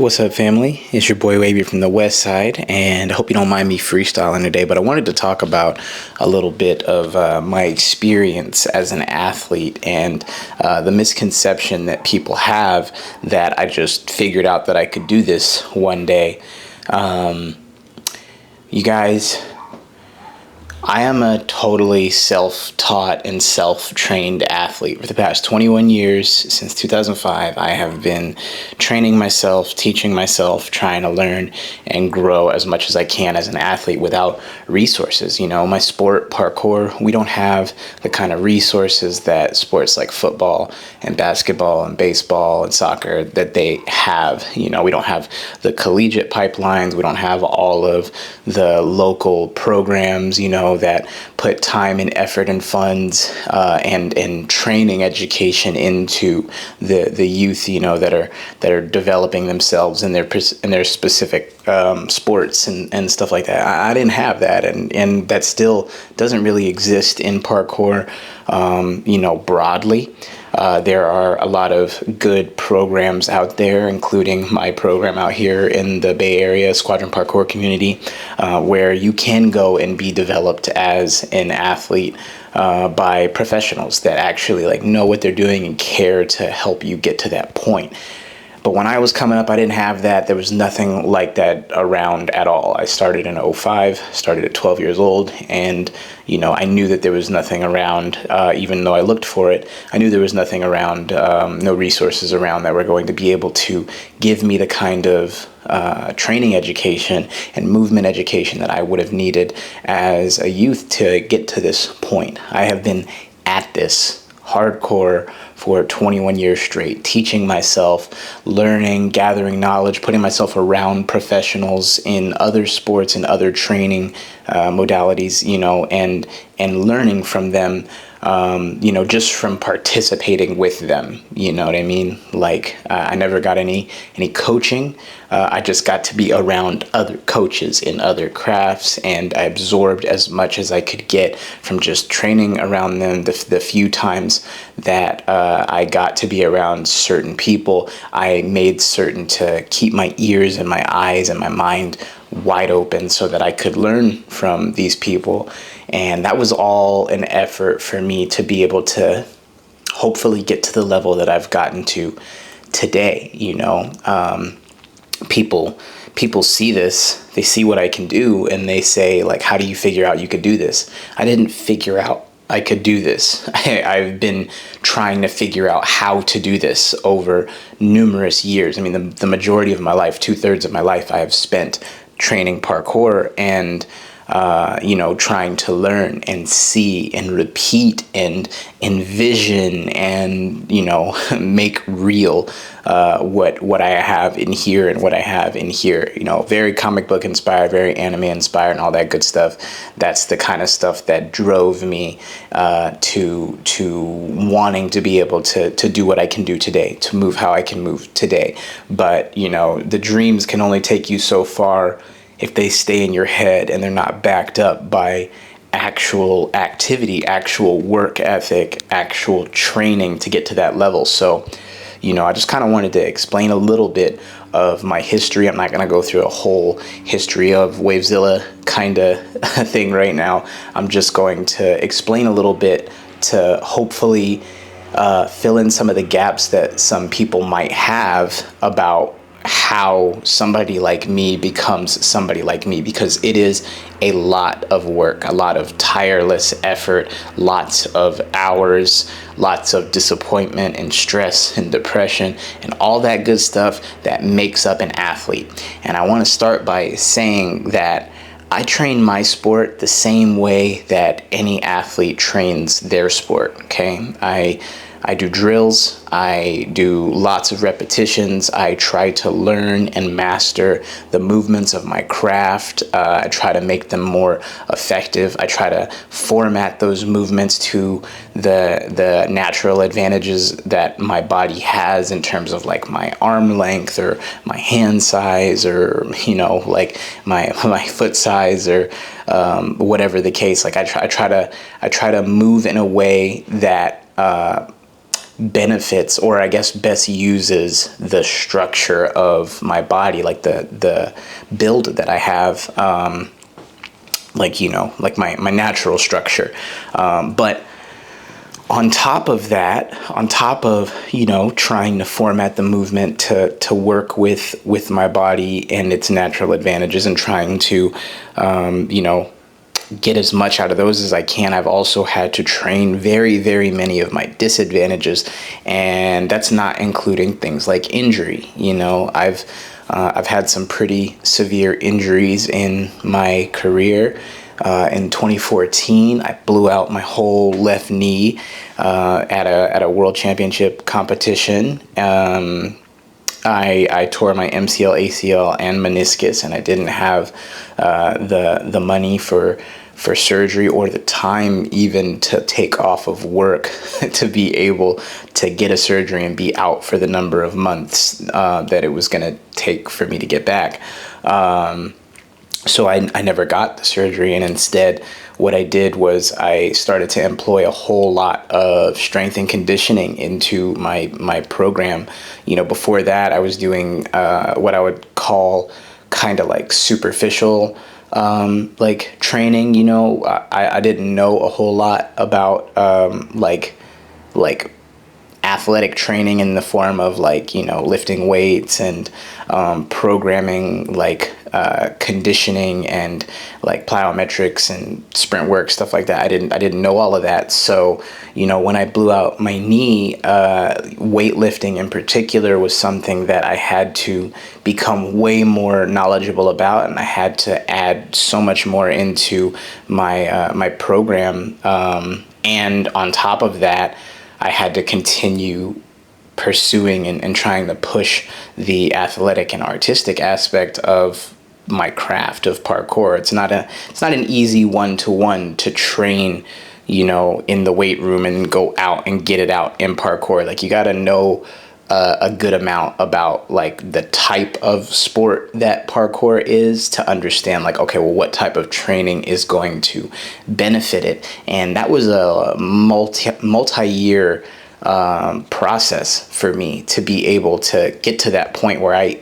What's up, family? It's your boy Wavy from the West Side, and I hope you don't mind me freestyling today. But I wanted to talk about a little bit of my experience as an athlete and the misconception that people have that I just figured out that I could do this one day. You guys, I am a totally self-taught and self-trained athlete. For the past 21 years, since 2005, I have been training myself, teaching myself, trying to learn and grow as much as I can as an athlete without resources. You know, my sport, parkour, we don't have the kind of resources that sports like football and basketball and baseball and soccer that they have. You know, we don't have the collegiate pipelines. We don't have all of the local programs, that put time and effort and funds and training education into the youth, that are developing themselves in their specific sports and stuff like that. I didn't have that, and that still doesn't really exist in parkour, broadly. There are a lot of good programs out there, including my program out here in the Bay Area, Squadron Parkour Community, where you can go and be developed as an athlete by professionals that actually know what they're doing and care to help you get to that point. But when I was coming up, I didn't have that. There was nothing like that around at all. I started in '05, started at 12 years old, and I knew that there was nothing around, even though I looked for it. I knew there was nothing around, no resources around that were going to be able to give me the kind of training education and movement education that I would have needed as a youth to get to this point. I have been at this hardcore for 21 years straight, teaching myself, learning, gathering knowledge, putting myself around professionals in other sports and other training modalities, and learning from them, just from participating with them. You know what I mean? I never got any coaching. I just got to be around other coaches in other crafts, and I absorbed as much as I could get from just training around them. The few times that I got to be around certain people, I made certain to keep my ears and my eyes and my mind wide open so that I could learn from these people. And that was all an effort for me to be able to hopefully get to the level that I've gotten to today. People see this, they see what I can do, and they say, how do you figure out you could do this? I didn't figure out I could do this. I've been trying to figure out how to do this over numerous years. I mean, the majority of my life, 2/3 of my life, I have spent training parkour and trying to learn and see and repeat and envision and make real what I have in here and what I have in here. Very comic book inspired, very anime inspired, and all that good stuff. That's the kind of stuff that drove me to wanting to be able to do what I can do today, to move how I can move today. But the dreams can only take you so far if they stay in your head and they're not backed up by actual activity, actual work ethic, actual training to get to that level. So, I just kind of wanted to explain a little bit of my history. I'm not going to go through a whole history of Wavezilla kind of thing right now. I'm just going to explain a little bit to hopefully fill in some of the gaps that some people might have about how somebody like me becomes somebody like me, because it is a lot of work, a lot of tireless effort, lots of hours, lots of disappointment and stress and depression and all that good stuff that makes up an athlete. And I want to start by saying that I train my sport the same way that any athlete trains their sport, okay? I do drills, I do lots of repetitions, I try to learn and master the movements of my craft, I try to make them more effective, I try to format those movements to the natural advantages that my body has in terms of my arm length or my hand size or my foot size or whatever the case. I try to move in a way that benefits, or I guess best uses the structure of my body, like the build that I have, like, like my natural structure. But on top of that, on top of, trying to format the movement to work with my body and its natural advantages, and trying to, get as much out of those as I can, I've also had to train very, very many of my disadvantages. And that's not including things like injury. I've had some pretty severe injuries in my career. In 2014, I blew out my whole left knee at a world championship competition. I tore my MCL, ACL, and meniscus, and I didn't have the money for surgery or the time even to take off of work to be able to get a surgery and be out for the number of months that it was going to take for me to get back. So I never got the surgery, and instead what I did was I started to employ a whole lot of strength and conditioning into my program. Before that I was doing what I would call kind of like superficial like training. I didn't know a whole lot about like athletic training in the form of like, lifting weights and programming like conditioning and like plyometrics and sprint work, stuff like that. I didn't know all of that. So, when I blew out my knee, weightlifting in particular was something that I had to become way more knowledgeable about, and I had to add so much more into my program. And on top of that, I had to continue pursuing and trying to push the athletic and artistic aspect of my craft of parkour. It's not an easy one-to-one to train, in the weight room and go out and get it out in parkour. Like, you got to know a good amount about like the type of sport that parkour is to understand like, okay, well, what type of training is going to benefit it. And that was a multi-year process for me to be able to get to that point where I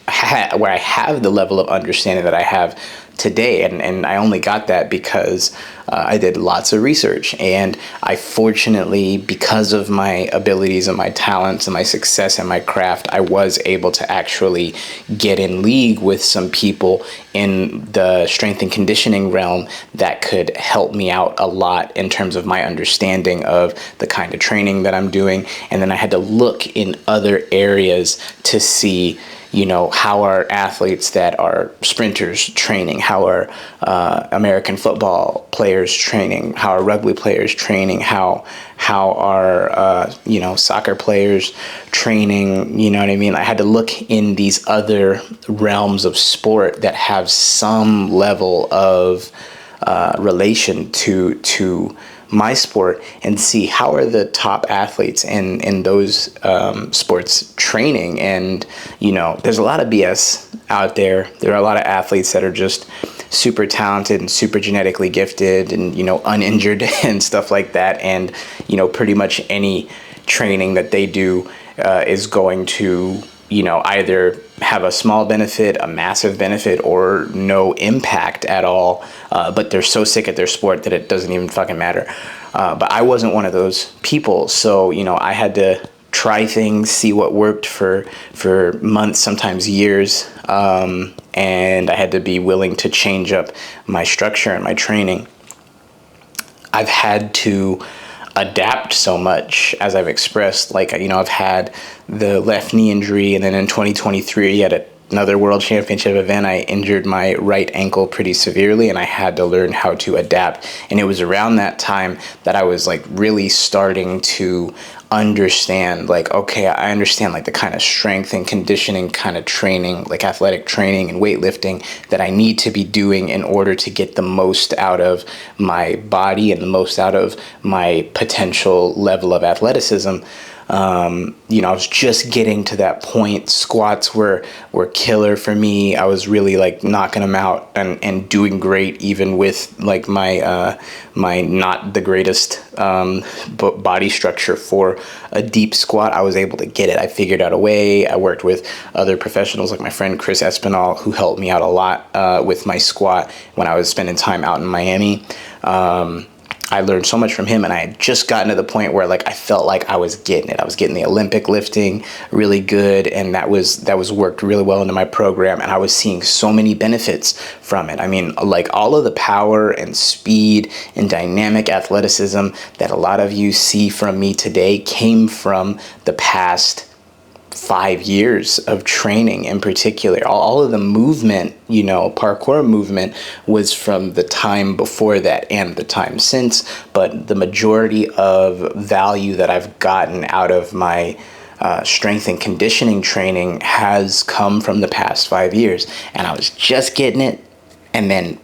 have the level of understanding that I have today. And I only got that because I did lots of research, and I fortunately, because of my abilities and my talents and my success in my craft, I was able to actually get in league with some people in the strength and conditioning realm that could help me out a lot in terms of my understanding of the kind of training that I'm doing. And then I had to look in other areas to see, how are athletes that are sprinters training? How are American football players training? How are rugby players training? How are, soccer players training? You know what I mean? I had to look in these other realms of sport that have some level of relation to my sport, and see how are the top athletes in those sports training. And there's a lot of BS out there. There are a lot of athletes that are just super talented and super genetically gifted and uninjured and stuff like that, and pretty much any training that they do is going to either have a small benefit, a massive benefit, or no impact at all. But they're so sick at their sport that it doesn't even fucking matter. But I wasn't one of those people. So, I had to try things, see what worked for months, sometimes years. And I had to be willing to change up my structure and my training. I've had to adapt so much, as I've expressed. Like, I've had the left knee injury, and then in 2023 at another world championship event, I injured my right ankle pretty severely, and I had to learn how to adapt. And it was around that time that I was like really starting to understand, like, okay, I understand like the kind of strength and conditioning kind of training, like athletic training and weightlifting, that I need to be doing in order to get the most out of my body and the most out of my potential level of athleticism. I was just getting to that point. Squats were killer for me. I was really like knocking them out and doing great, even with like my not the greatest body structure for a deep squat. I was able to get it. I figured out a way. I worked with other professionals like my friend Chris Espinal, who helped me out a lot with my squat when I was spending time out in Miami. I learned so much from him, and I had just gotten to the point where like I felt like I was getting it. I was getting the Olympic lifting really good, and that was worked really well into my program, and I was seeing so many benefits from it. I mean, like all of the power and speed and dynamic athleticism that a lot of you see from me today came from the past 5 years of training in particular. All of the movement, parkour movement was from the time before that and the time since, but the majority of value that I've gotten out of my strength and conditioning training has come from the past 5 years. And I was just getting it, and then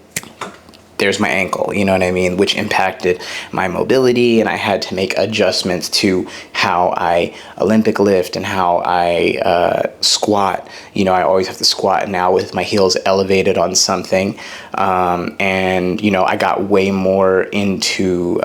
there's my ankle, you know what I mean, which impacted my mobility, and I had to make adjustments to how I Olympic lift and how I squat. I always have to squat now with my heels elevated on something, and I got way more into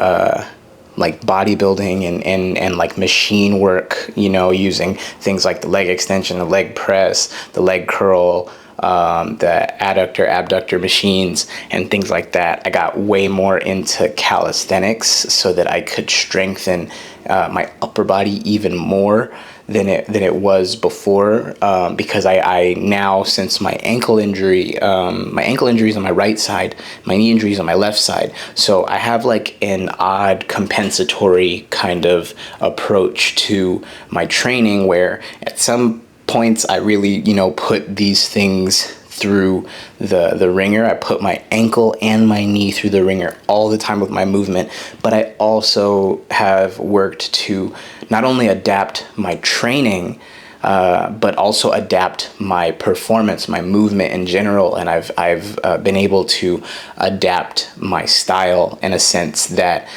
like bodybuilding and like machine work, using things like the leg extension, the leg press, the leg curl, the adductor, abductor machines, and things like that. I got way more into calisthenics so that I could strengthen my upper body even more than it was before, because I now, since my ankle injury is on my right side, my knee injury is on my left side, so I have like an odd compensatory kind of approach to my training, where at some points I really put these things through the ringer. I put my ankle and my knee through the ringer all the time with my movement, but I also have worked to not only adapt my training, but also adapt my performance, my movement in general. And I've been able to adapt my style in a sense that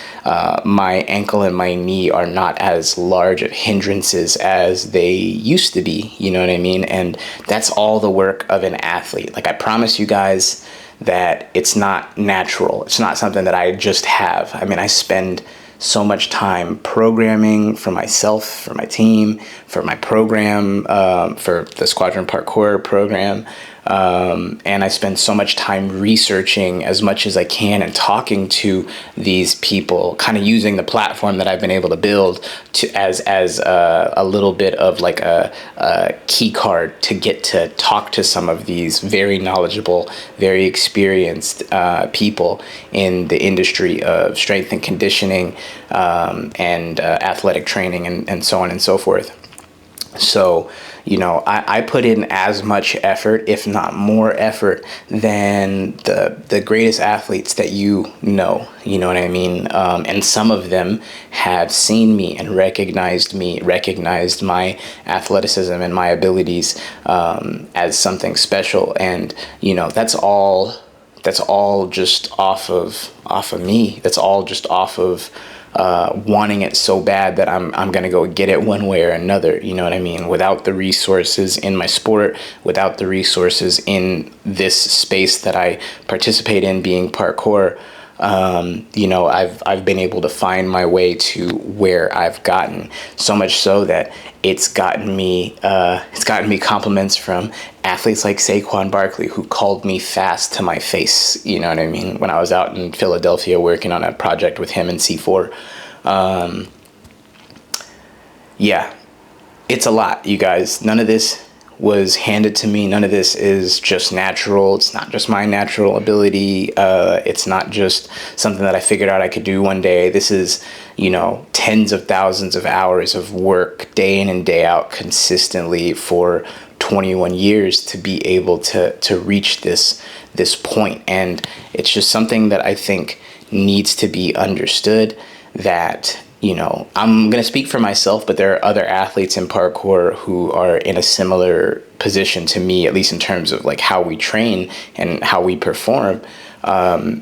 my ankle and my knee are not as large of hindrances as they used to be. You know what I mean? And that's all the work of an athlete. Like, I promise you guys that it's not natural. It's not something that I just have. I mean, I spend so much time programming for myself, for my team, for my program, for the Squadron Parkour program. And I spend so much time researching as much as I can and talking to these people, kind of using the platform that I've been able to build as a little bit of like a key card to get to talk to some of these very knowledgeable, very experienced people in the industry of strength and conditioning, and athletic training, and so on and so forth. So, I put in as much effort, if not more effort, than the greatest athletes that you know what I mean? And some of them have seen me and recognized my athleticism and my abilities as something special. And, that's all just off of me. That's all just off of wanting it so bad that I'm going to go get it one way or another. You know what I mean? Without the resources in my sport, without the resources in this space that I participate in, being parkour, I've been able to find my way to where I've gotten, so much so that it's gotten me compliments from athletes like Saquon Barkley, who called me fast to my face. You know what I mean? When I was out in Philadelphia working on a project with him and C4. Yeah, it's a lot, you guys. None of this was handed to me. None of this is just natural. It's not just my natural ability. It's not just something that I figured out I could do one day. This is, tens of thousands of hours of work, day in and day out, consistently for 21 years to be able to reach this point. And it's just something that I think needs to be understood, that I'm going to speak for myself, but there are other athletes in parkour who are in a similar position to me, at least in terms of like how we train and how we perform. I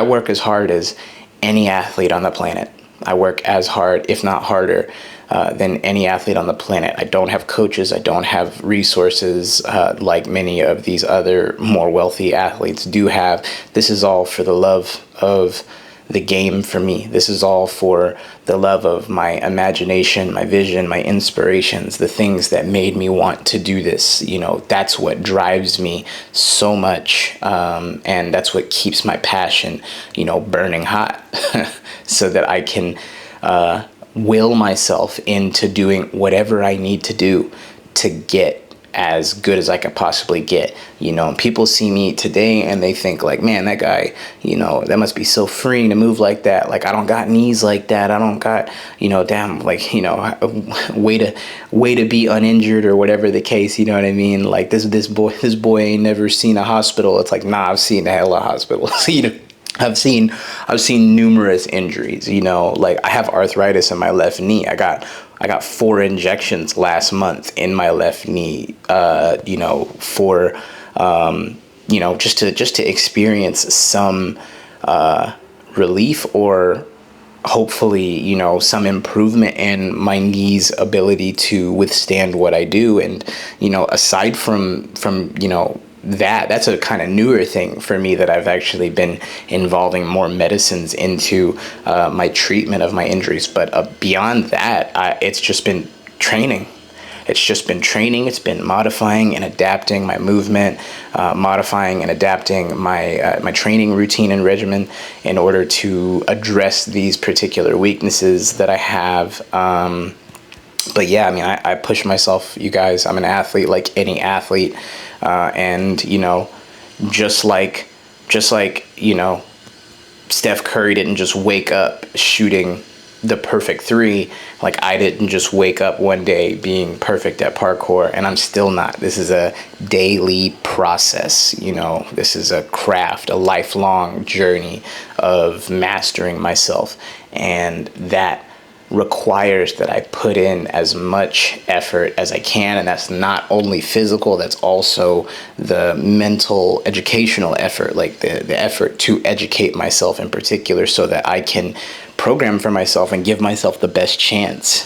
work as hard as any athlete on the planet. I work as hard, if not harder, than any athlete on the planet. I don't have coaches. I don't have resources like many of these other more wealthy athletes do have. This is all for the love of the game for me. This is all for the love of my imagination, my vision, my inspirations, the things that made me want to do this. You know, that's what drives me so much. And that's what keeps my passion, you know, burning hot so that I can will myself into doing whatever I need to do to get as good as I could possibly get. You know, people see me today and they think like, man, that guy, you know, that must be so freeing to move like that. Like, I don't got knees like that. I don't got, you know, damn, like, you know, way to be uninjured or whatever the case. You know what I mean? Like this boy ain't never seen a hospital. It's like, nah, I've seen a hell of hospitals. You know, I've seen numerous injuries, you know, like I have arthritis in my left knee. I got 4 injections last month in my left knee, you know, for, you know, just to experience some relief or hopefully, you know, some improvement in my knee's ability to withstand what I do. And, you know, aside from, you know, that's a kind of newer thing for me that I've actually been involving more medicines into my treatment of my injuries. But beyond that, it's just been training. It's been modifying and adapting my movement, modifying and adapting my training routine and regimen in order to address these particular weaknesses that I have. But yeah, I mean, I push myself, you guys. I'm an athlete like any athlete. And, you know, just like, you know, Steph Curry didn't just wake up shooting the perfect 3. Like, I didn't just wake up one day being perfect at parkour, and I'm still not. This is a daily process, you know. This is a craft, a lifelong journey of mastering myself. And that requires that I put in as much effort as I can, and that's not only physical, that's also the mental educational effort, like the effort to educate myself in particular so that I can program for myself and give myself the best chance.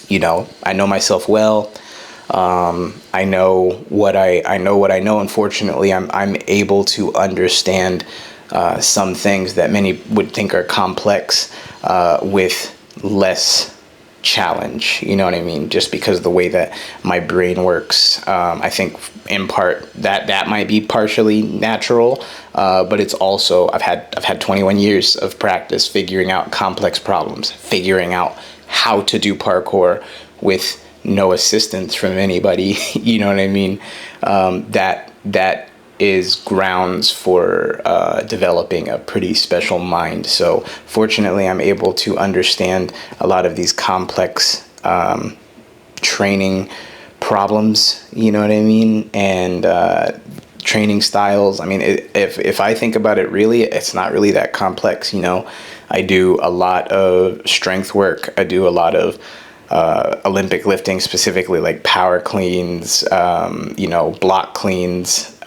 You know, I know myself well. I know what I know. Unfortunately, I'm able to understand some things that many would think are complex with less challenge. You know what I mean? Just because of the way that my brain works. I think in part that might be partially natural, but it's also I've had 21 years of practice figuring out complex problems, figuring out how to do parkour with no assistance from anybody. You know what I mean? That is grounds for developing a pretty special mind. So fortunately, I'm able to understand a lot of these complex training problems, you know what I mean? And training styles. I mean, if I think about it, really, it's not really that complex, you know? I do a lot of strength work. I do a lot of Olympic lifting, specifically like power cleans, you know, block cleans,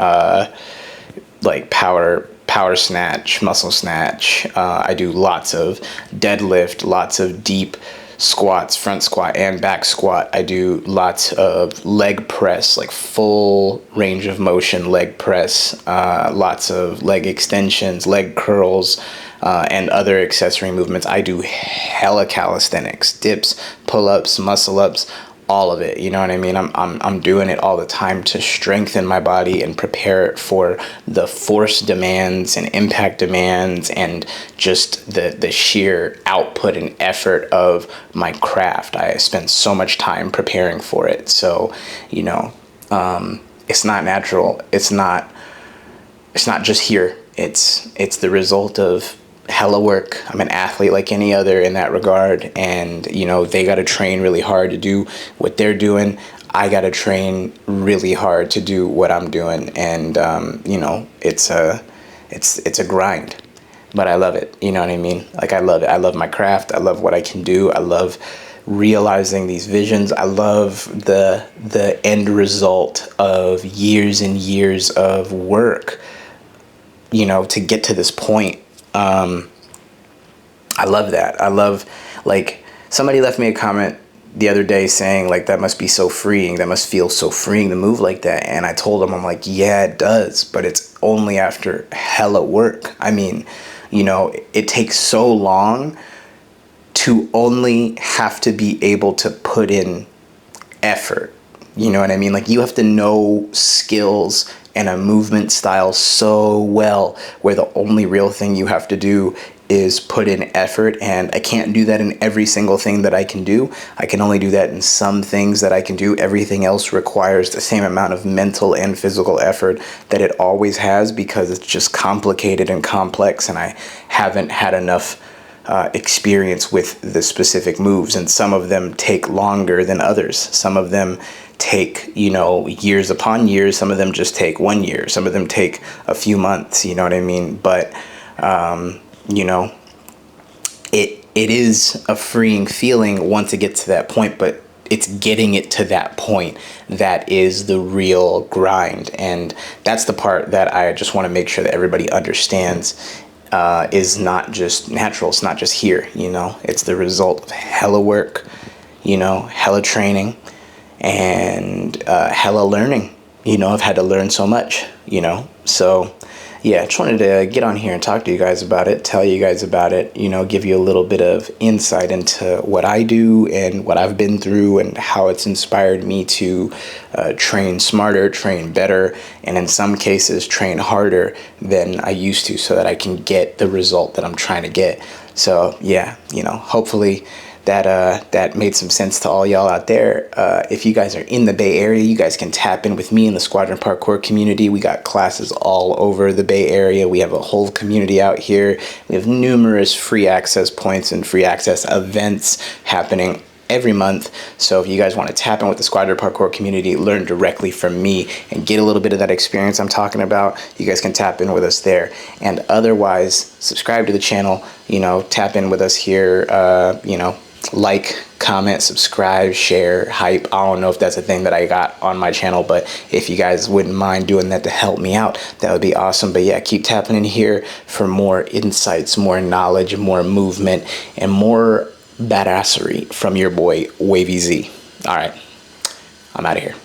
like power snatch, muscle snatch. I do lots of deadlift, lots of deep squats, front squat and back squat. I do lots of leg press, like full range of motion leg press, lots of leg extensions, leg curls, and other accessory movements. I do hella calisthenics, dips, pull-ups, muscle-ups, all of it. You know what I mean? I'm doing it all the time to strengthen my body and prepare it for the force demands and impact demands and just the sheer output and effort of my craft. I spend so much time preparing for it. So, you know, it's not natural. It's not just here. It's the result of hella work. I'm an athlete like any other in that regard, and you know, they got to train really hard to do what they're doing. I got to train really hard to do what I'm doing, and you know, it's a grind, but I love it. You know what I mean? Like, I love it. I love my craft. I love what I can do. I love realizing these visions. I love the end result of years and years of work, you know, to get to this point. I love that. I love, like, somebody left me a comment the other day saying, like, that must be so freeing. That must feel so freeing to move like that. And I told them, I'm like, yeah, it does, but it's only after hella work. I mean, you know, it takes so long to only have to be able to put in effort. You know what I mean? Like, you have to know skills and a movement style so well, where the only real thing you have to do is put in effort. And I can't do that in every single thing that I can do. I can only do that in some things that I can do. Everything else requires the same amount of mental and physical effort that it always has, because it's just complicated and complex, and I haven't had enough experience with the specific moves. And some of them take longer than others. Some of them take, you know, years upon years. Some of them just take 1 year. Some of them take a few months, you know what I mean? But you know, it is a freeing feeling once it gets to that point, but it's getting it to that point that is the real grind. And that's the part that I just want to make sure that everybody understands, is not just natural. It's not just here, you know, it's the result of hella work, you know, hella training, and hella learning. You know, I've had to learn so much, you know. So yeah, I just wanted to get on here and talk to you guys about it, tell you guys about it, you know, give you a little bit of insight into what I do and what I've been through, and how it's inspired me to train smarter, train better, and in some cases train harder than I used to, so that I can get the result that I'm trying to get. So yeah, you know, hopefully that made some sense to all y'all out there. If you guys are in the Bay Area, you guys can tap in with me in the Squadron Parkour community. We got classes all over the Bay Area. We have a whole community out here. We have numerous free access points and free access events happening every month. So if you guys want to tap in with the Squadron Parkour community, learn directly from me, and get a little bit of that experience I'm talking about, you guys can tap in with us there. And otherwise, subscribe to the channel, you know, tap in with us here, you know, like, comment, subscribe, share, hype. I don't know if that's a thing that I got on my channel, but if you guys wouldn't mind doing that to help me out, that would be awesome. But yeah, keep tapping in here for more insights, more knowledge, more movement, and more badassery from your boy Wavy Z. All right, I'm out of here.